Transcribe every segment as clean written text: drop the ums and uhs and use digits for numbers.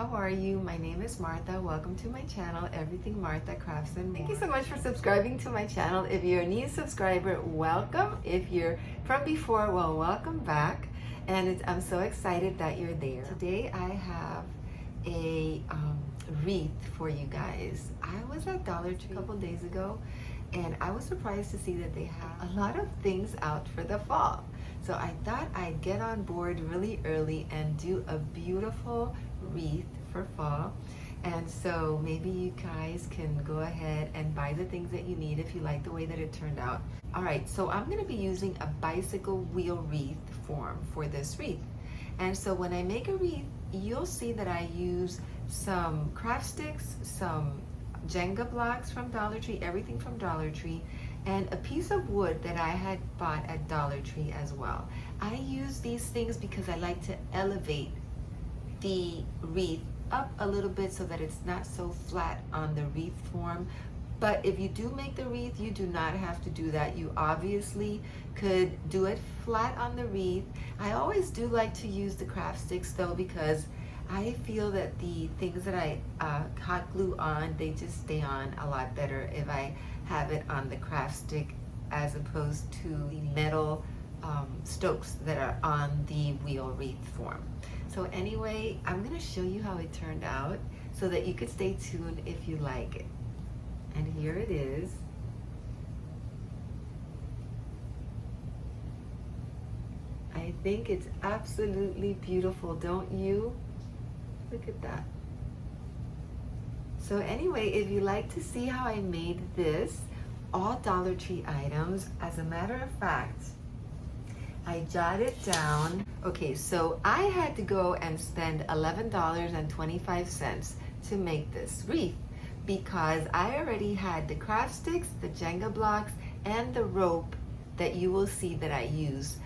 how are you? My name is Martha. Welcome to my channel, Everything Martha Crafts and More. Thank you so much for subscribing to my channel. If you're a new subscriber, welcome. If you're from before, well, welcome back. And I'm so excited that you're there. Today I have a wreath for you guys. I was at Dollar Tree a couple days ago and I was surprised to see that they have a lot of things out for the fall. So I thought I'd get on board really early and do a beautiful wreath for fall. And so maybe you guys can go ahead and buy the things that you need if you like the way that it turned out. All right, so I'm gonna be using a bicycle wheel wreath form for this wreath. And so when I make a wreath, you'll see that I use some craft sticks, some Jenga blocks from Dollar Tree, everything from Dollar Tree, and a piece of wood that I had bought at Dollar Tree as well. I use these things because I like to elevate the wreath up a little bit so that it's not so flat on the wreath form. But if you do make the wreath, you do not have to do that. You obviously could do it flat on the wreath. I always do like to use the craft sticks though, because I feel that the things that I hot glue on, they just stay on a lot better if I have it on the craft stick as opposed to the metal stokes that are on the wheel wreath form. So anyway, I'm gonna show you how it turned out so that you could stay tuned if you like it. And here it is. I think it's absolutely beautiful, don't you? Look at that. So anyway, if you like to see how I made this, all Dollar Tree items, as a matter of fact, I jotted down. Okay, so I had to go and spend $11.25 to make this wreath because I already had the craft sticks, the Jenga blocks, and the rope that you will see that I use.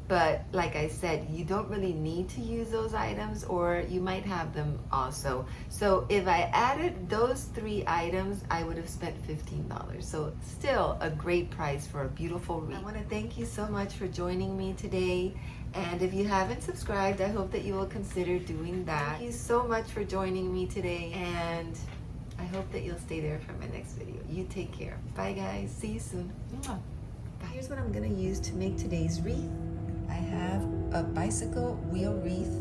But like I said, you don't really need to use those items, or you might have them also. So if I added those 3 items, I would have spent $15. So still a great price for a beautiful wreath. I want to thank you so much for joining me today. And if you haven't subscribed, I hope that you will consider doing that. Thank you so much for joining me today. And I hope that you'll stay there for my next video. You take care. Bye guys. See you soon. Bye. Here's what I'm going to use to make today's wreath. I have a bicycle wheel wreath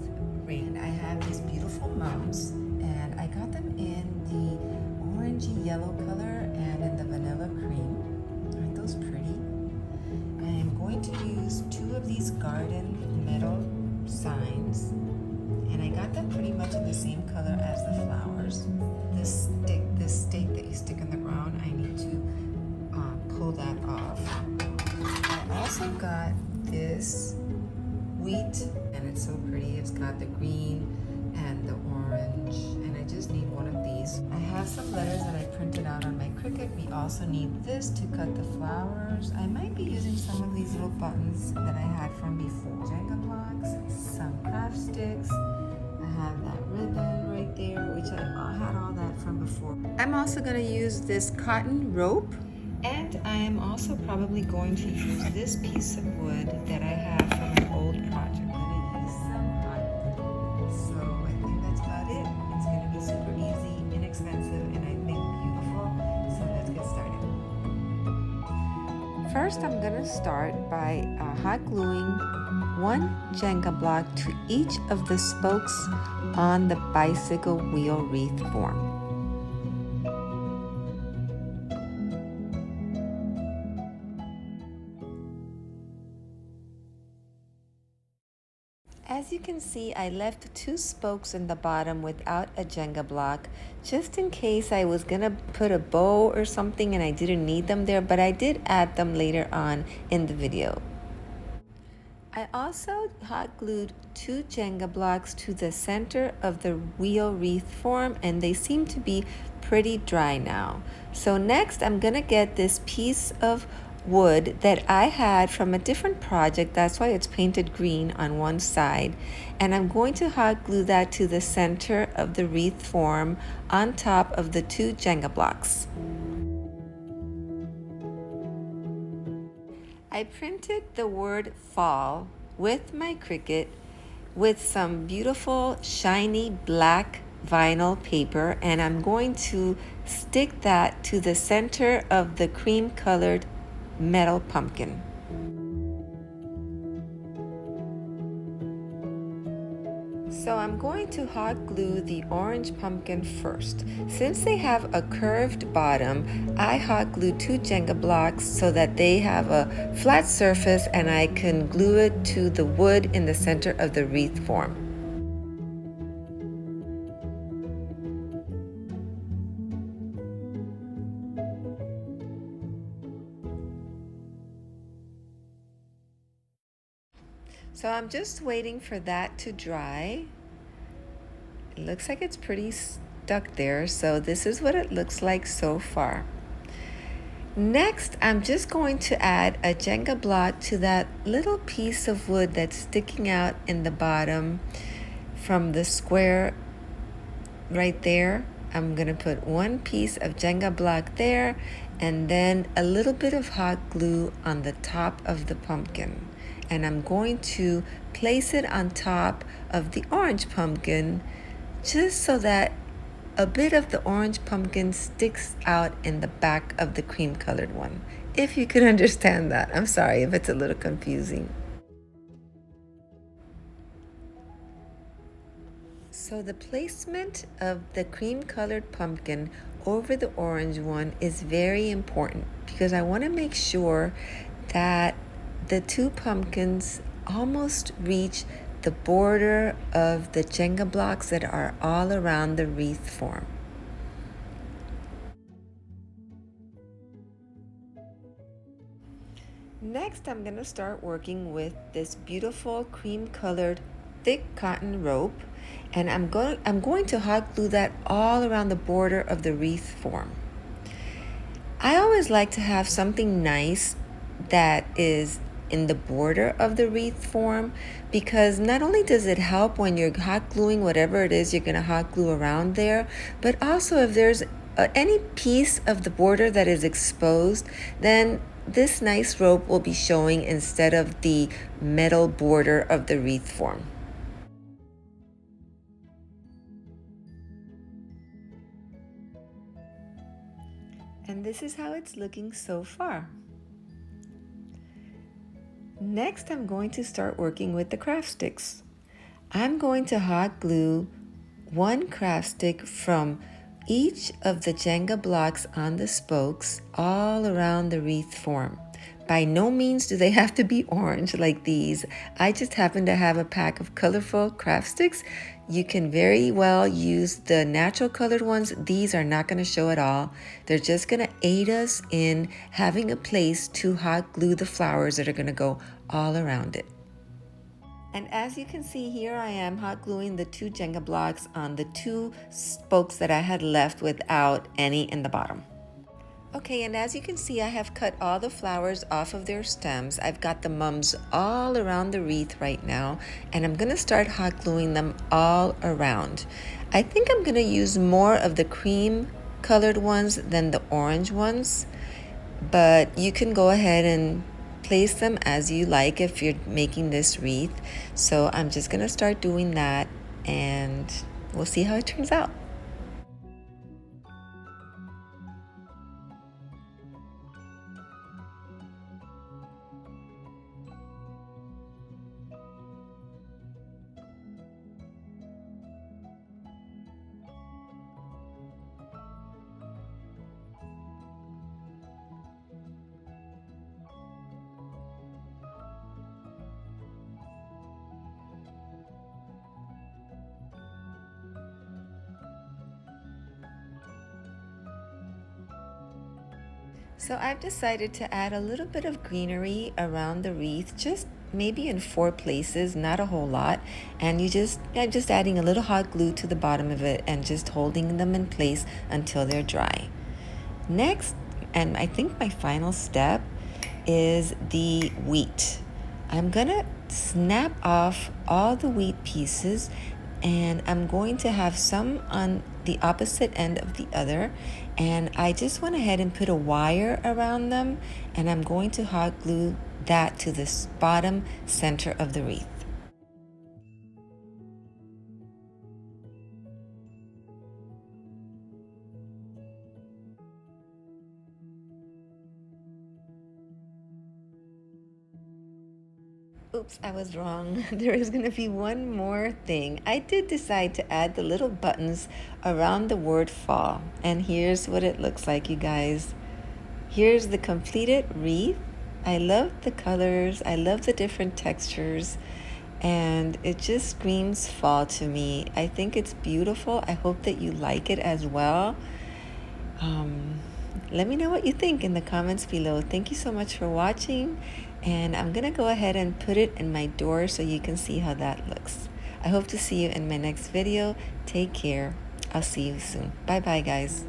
ring. I have these beautiful mounts and I got them in the orangey yellow color and in the vanilla cream. Aren't those pretty? I am going to use 2 of these garden metal signs and I got them pretty much in the same color as the flowers. This stake that you stick in the ground, I need to pull that off. I also got this wheat and it's so pretty. It's got the green and the orange and I just need one of these. I have some letters that I printed out on my Cricut. We also need this to cut the flowers. I might be using some of these little buttons that I had from before. Jenga blocks, some craft sticks. I have that ribbon right there, which I had all that from before. I'm also going to use this cotton rope. And I am also probably going to use this piece of wood that I have from an old project. I'm going to use some cotton. So I think that's about it. It's going to be super easy, inexpensive, and I think beautiful. So let's get started. First, I'm going to start by hot gluing 1 Jenga block to each of the spokes on the bicycle wheel wreath form. As you can see, I left 2 spokes in the bottom without a Jenga block, just in case I was gonna put a bow or something and I didn't need them there, but I did add them later on in the video. I also hot glued 2 Jenga blocks to the center of the wheel wreath form and they seem to be pretty dry now. So next I'm gonna get this piece of wood that I had from a different project. That's why it's painted green on one side, and I'm going to hot glue that to the center of the wreath form on top of the 2 Jenga blocks. I printed the word fall with my Cricut with some beautiful shiny black vinyl paper, and I'm going to stick that to the center of the cream colored metal pumpkin. So I'm going to hot glue the orange pumpkin first. Since they have a curved bottom, I hot glue 2 Jenga blocks so that they have a flat surface and I can glue it to the wood in the center of the wreath form. So I'm just waiting for that to dry. It looks like it's pretty stuck there, so this is what it looks like so far. Next, I'm just going to add a Jenga block to that little piece of wood that's sticking out in the bottom from the square right there. I'm going to put one piece of Jenga block there and then a little bit of hot glue on the top of the pumpkin. And I'm going to place it on top of the orange pumpkin just so that a bit of the orange pumpkin sticks out in the back of the cream colored one. If you can understand that. I'm sorry if it's a little confusing. So the placement of the cream colored pumpkin over the orange one is very important because I want to make sure that the two pumpkins almost reach the border of the Jenga blocks that are all around the wreath form. Next, I'm going to start working with this beautiful cream colored thick cotton rope, and I'm going to hot glue that all around the border of the wreath form. I always like to have something nice that is in the border of the wreath form because not only does it help when you're hot gluing whatever it is you're going to hot glue around there, but also if there's any piece of the border that is exposed, then this nice rope will be showing instead of the metal border of the wreath form. And this is how it's looking so far. Next, I'm going to start working with the craft sticks. I'm going to hot glue one craft stick from each of the Jenga blocks on the spokes all around the wreath form. By no means do they have to be orange like these. I just happen to have a pack of colorful craft sticks. You can very well use the natural colored ones. These are not going to show at all. They're just going to aid us in having a place to hot glue the flowers that are going to go all around it. And as you can see here, I am hot gluing the 2 Jenga blocks on the 2 spokes that I had left without any in the bottom. Okay, and as you can see, I have cut all the flowers off of their stems. I've got the mums all around the wreath right now, and I'm gonna start hot gluing them all around. I think I'm gonna use more of the cream colored ones than the orange ones, but you can go ahead and place them as you like if you're making this wreath. So I'm just gonna start doing that and we'll see how it turns out. So I've decided to add a little bit of greenery around the wreath, just maybe in 4 places, not a whole lot. And I'm just adding a little hot glue to the bottom of it and just holding them in place until they're dry. Next, and I think my final step, is the wheat. I'm gonna snap off all the wheat pieces and I'm going to have some on the opposite end of the other, and I just went ahead and put a wire around them, and I'm going to hot glue that to this bottom center of the wreath. Oops, I was wrong. There is going to be one more thing. I did decide to add the little buttons around the word fall. And here's what it looks like, you guys. Here's the completed wreath. I love the colors. I love the different textures. And it just screams fall to me. I think it's beautiful. I hope that you like it as well. Let me know what you think in the comments below. Thank you so much for watching, and I'm gonna go ahead and put it in my door so you can see how that looks. I hope to see you in my next video. Take care. I'll see you soon. Bye bye, guys.